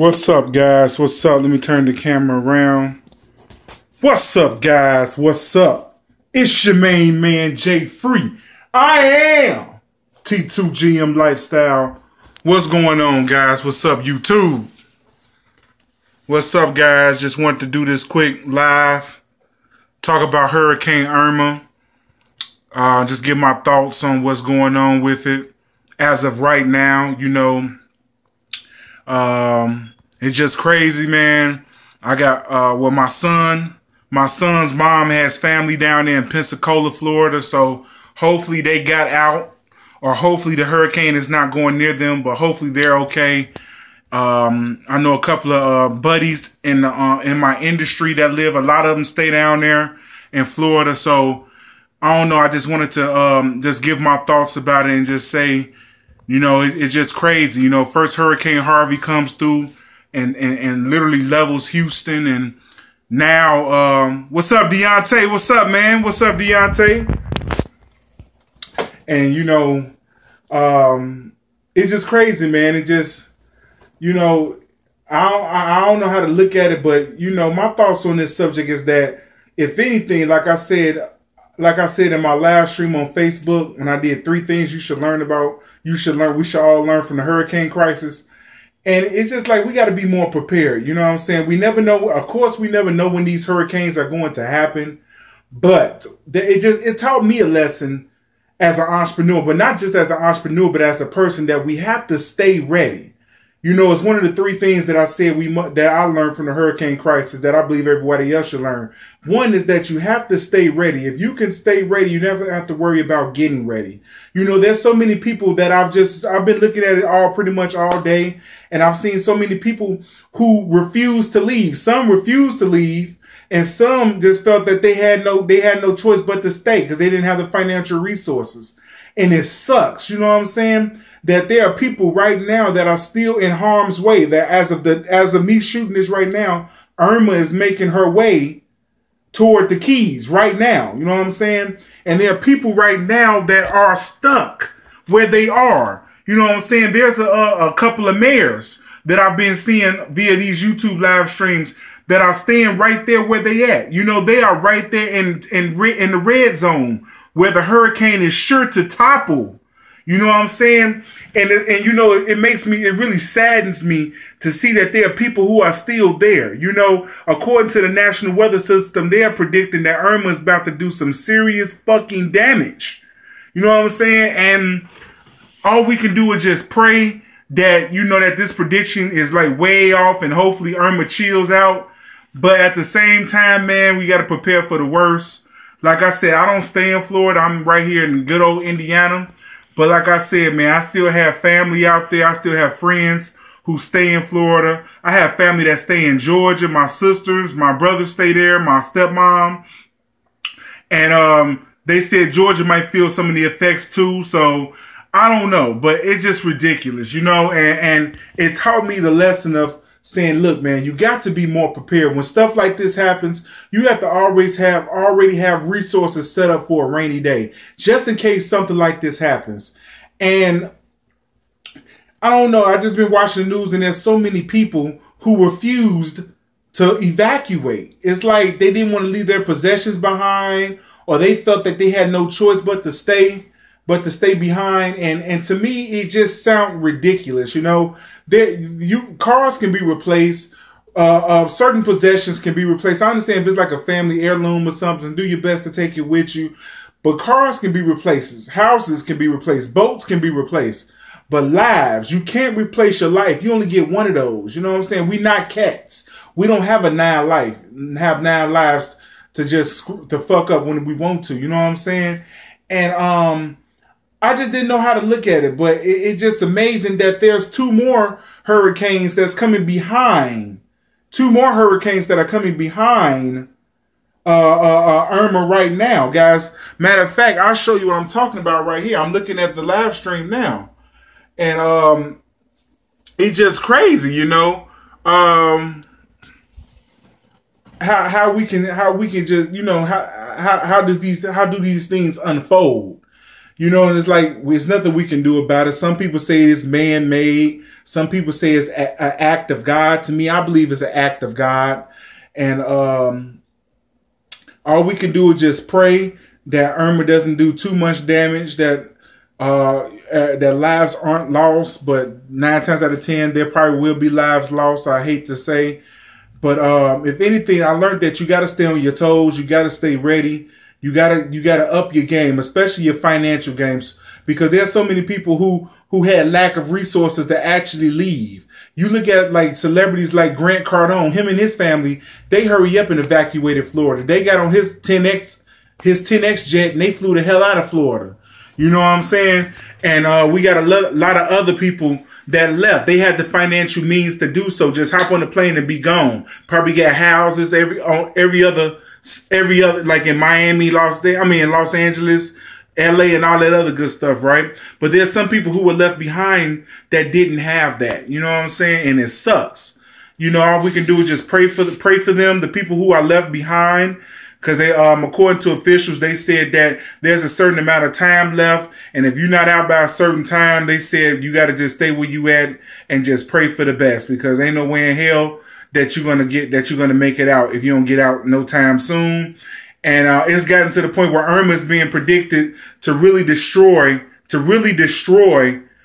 What's up, guys? What's up? Let me turn the camera around. What's up, guys? What's up? It's your main man, Jay Free. I am T2GM Lifestyle. What's going on, guys? What's up, YouTube? What's up, guys? Just wanted to do this quick live. Talk about Hurricane Irma. Just give my thoughts on what's going on with it. As of right now, you know, it's just crazy, man. I got, my son's mom has family down there in Pensacola, Florida. So hopefully they got out, or hopefully the hurricane is not going near them, but hopefully they're okay. I know a couple of buddies in my industry that live. A lot of them stay down there in Florida. So I don't know. I just wanted to just give my thoughts about it and just say, you know, it's just crazy. You know, first Hurricane Harvey comes through and literally levels Houston. And now, what's up, Deontay? What's up, man? What's up, Deontay? And, you know, it's just crazy, man. It just, you know, I don't know how to look at it, but, you know, my thoughts on this subject is that, if anything, like I said in my live stream on Facebook, when I did 3 things you should learn about, we should all learn from the hurricane crisis. And it's just like, we got to be more prepared. You know what I'm saying? We never know. Of course, we never know when these hurricanes are going to happen. But it taught me a lesson as an entrepreneur, but not just as an entrepreneur, but as a person, that we have to stay ready. You know, it's one of the 3 things that I said that I learned from the hurricane crisis that I believe everybody else should learn. One is that you have to stay ready. If you can stay ready, you never have to worry about getting ready. You know, there's so many people that I've been looking at it pretty much all day. And I've seen so many people who refuse to leave. Some refuse to leave, and some just felt that they had no choice but to stay because they didn't have the financial resources. And it sucks. You know what I'm saying? That there are people right now that are still in harm's way. That as of me shooting this right now, Irma is making her way toward the Keys right now. You know what I'm saying? And there are people right now that are stuck where they are. You know what I'm saying? There's a couple of mayors that I've been seeing via these YouTube live streams that are staying right there where they at. You know, they are right there in the red zone where the hurricane is sure to topple. You know what I'm saying? And you know, it really saddens me to see that there are people who are still there. You know, according to the National Weather System, they are predicting that Irma is about to do some serious fucking damage. You know what I'm saying? And all we can do is just pray that, you know, that this prediction is like way off and hopefully Irma chills out. But at the same time, man, we got to prepare for the worst. Like I said, I don't stay in Florida. I'm right here in good old Indiana. But like I said, man, I still have family out there. I still have friends who stay in Florida. I have family that stay in Georgia. My sisters, my brothers stay there, my stepmom. And they said Georgia might feel some of the effects too. So I don't know, but it's just ridiculous, you know, and it taught me the lesson of saying, look, man, you got to be more prepared. When stuff like this happens, you have to already have resources set up for a rainy day, just in case something like this happens. And I don't know, I just been watching the news, and there's so many people who refused to evacuate. It's like they didn't want to leave their possessions behind, or they felt that they had no choice but to stay behind. And to me, it just sounds ridiculous. You know, cars can be replaced. Certain possessions can be replaced. I understand if it's like a family heirloom or something, do your best to take it with you. But cars can be replaced. Houses can be replaced. Boats can be replaced. But lives, you can't replace your life. You only get one of those. You know what I'm saying? We're not cats. We don't have have 9 lives to fuck up when we want to. You know what I'm saying? And I just didn't know how to look at it, but it's just amazing that there's 2 more hurricanes that's coming behind. 2 more hurricanes that are coming behind Irma right now, guys. Matter of fact, I'll show you what I'm talking about right here. I'm looking at the live stream now, and it's just crazy, you know. How we can just, you know, how do these things unfold? You know, and it's like, there's nothing we can do about it. Some people say it's man-made. Some people say it's an act of God. To me, I believe it's an act of God. And all we can do is just pray that Irma doesn't do too much damage, that that lives aren't lost. But 9 times out of 10, there probably will be lives lost. I hate to say. But if anything, I learned that you got to stay on your toes. You got to stay ready. You gotta up your game, especially your financial games, because there's so many people who had lack of resources to actually leave. You look at like celebrities like Grant Cardone, him and his family, they hurry up and evacuated Florida. They got on his 10X jet and they flew the hell out of Florida. You know what I'm saying? And we got a lot of other people that left. They had the financial means to do so. Just hop on the plane and be gone. Probably got houses every other, like in Miami, Los Angeles, LA, and all that other good stuff, right? But there's some people who were left behind that didn't have that. You know what I'm saying? And it sucks. You know, all we can do is just pray for them, the people who are left behind. Because they, according to officials, they said that there's a certain amount of time left, and if you're not out by a certain time, they said you got to just stay where you at and just pray for the best, because ain't no way in hell that you're gonna make it out if you don't get out no time soon. And it's gotten to the point where Irma is being predicted to really destroy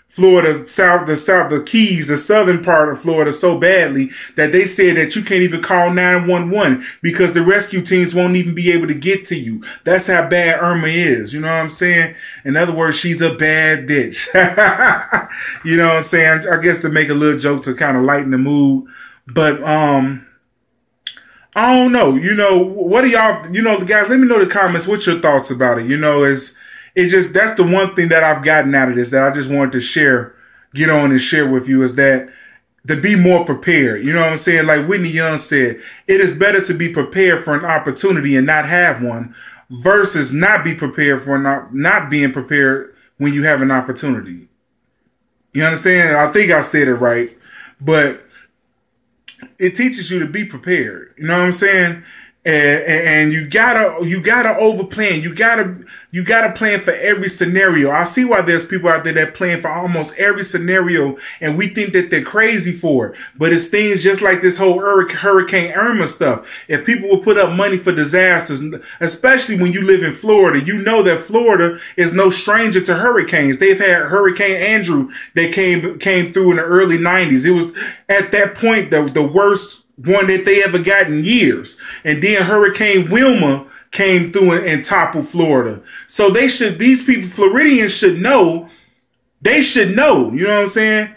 Florida, the Keys, the southern part of Florida so badly that they said that you can't even call 911 because the rescue teams won't even be able to get to you. That's how bad Irma is. You know what I'm saying? In other words, she's a bad bitch. You know what I'm saying? I guess to make a little joke to kind of lighten the mood. But, I don't know. You know, what do y'all, you know, guys, let me know in the comments what's your thoughts about it. You know, that's the one thing that I've gotten out of this that I just wanted to get on and share with you, is that to be more prepared. You know what I'm saying? Like Whitney Young said, it is better to be prepared for an opportunity and not have one versus not be prepared for not being prepared when you have an opportunity. You understand? I think I said it right, but it teaches you to be prepared. You know what I'm saying? And you gotta overplan. You gotta plan for every scenario. I see why there's people out there that plan for almost every scenario, and we think that they're crazy for it. But it's things just like this whole Hurricane Irma stuff. If people will put up money for disasters, especially when you live in Florida, you know that Florida is no stranger to hurricanes. They've had Hurricane Andrew that came through in the early 90s. It was at that point the worst one that they ever got in years. And then Hurricane Wilma came through and toppled Florida. So these people, Floridians should know. They should know. You know what I'm saying?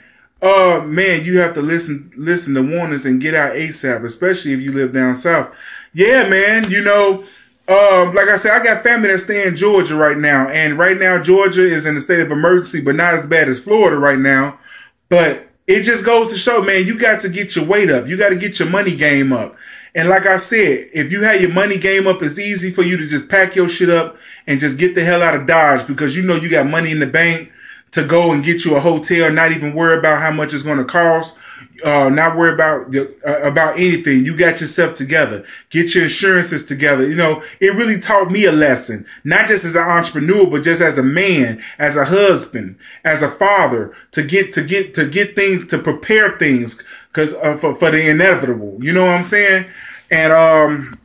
Man, you have to listen to warnings and get out ASAP, especially if you live down south. Yeah, man, you know, like I said, I got family that stay in Georgia right now. And right now, Georgia is in a state of emergency, but not as bad as Florida right now. But it just goes to show, man, you got to get your weight up. You got to get your money game up. And like I said, if you have your money game up, it's easy for you to just pack your shit up and just get the hell out of Dodge, because you know you got money in the bank to go and get you a hotel, not even worry about how much it's going to cost, not worry about anything. You got yourself together. Get your insurances together. You know, it really taught me a lesson, not just as an entrepreneur, but just as a man, as a husband, as a father, to get things, to prepare things, because for the inevitable. You know what I'm saying? And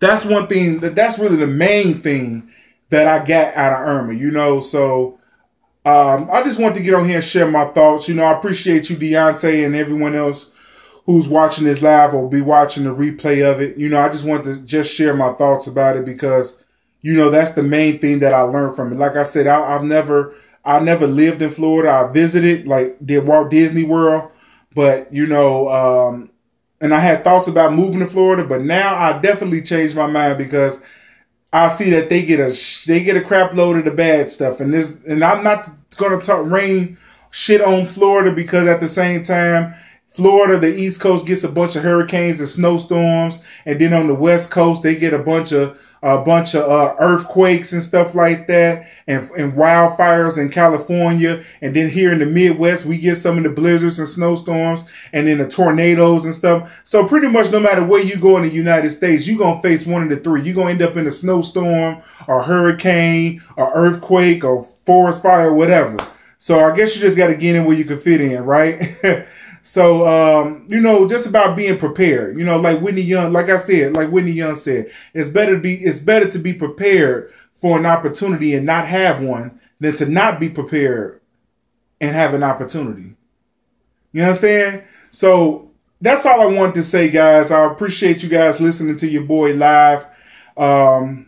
that's one thing. That's really the main thing that I got out of Irma. You know, so. I just want to get on here and share my thoughts. You know, I appreciate you, Deontay, and everyone else who's watching this live or be watching the replay of it. You know, I just want to just share my thoughts about it because, you know, that's the main thing that I learned from it. Like I said, I never lived in Florida. I visited, like, did Walt Disney World, but, you know, and I had thoughts about moving to Florida, but now I definitely changed my mind because I see that they get a crap load of the bad stuff, and I'm not going to rain shit on Florida, because at the same time, Florida, the East Coast, gets a bunch of hurricanes and snowstorms, and then on the West Coast they get a bunch of earthquakes and stuff like that, and wildfires in California, and then here in the Midwest we get some of the blizzards and snowstorms, and then the tornadoes and stuff. So pretty much no matter where you go in the United States, you're gonna face one of the three. You're gonna end up in a snowstorm or hurricane or earthquake or forest fire or whatever. So I guess you just got to get in where you can fit in, right? So, just about being prepared, like Whitney Young, like I said, like Whitney Young said, it's better to be prepared for an opportunity and not have one than to not be prepared and have an opportunity. You understand? So that's all I wanted to say, guys. I appreciate you guys listening to your boy live. And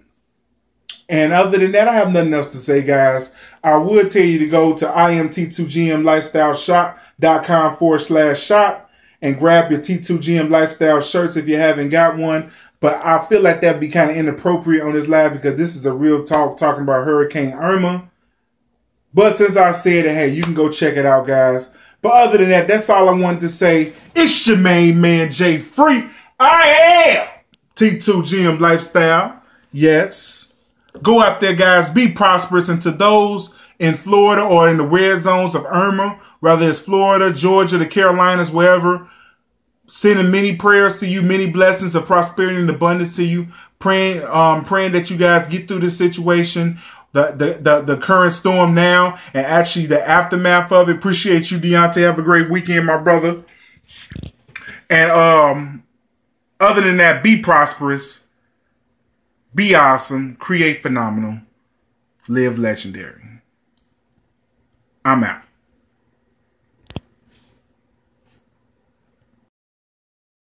other than that, I have nothing else to say, guys. I would tell you to go to imt2gmlifestyleshop.com/shop and grab your T2GM Lifestyle shirts if you haven't got one. But I feel like that'd be kind of inappropriate on this live because this is a real talk talking about Hurricane Irma. But since I said it, hey, you can go check it out, guys. But other than that, that's all I wanted to say. It's your main man, Jay Free. I am T2GM Lifestyle. Yes. Go out there, guys. Be prosperous. And to those in Florida or in the red zones of Irma, whether it's Florida, Georgia, the Carolinas, wherever, sending many prayers to you, many blessings of prosperity and abundance to you. Praying that you guys get through this situation, the current storm now, and actually the aftermath of it. Appreciate you, Deontay. Have a great weekend, my brother. And other than that, be prosperous. Be awesome, create phenomenal, live legendary. I'm out.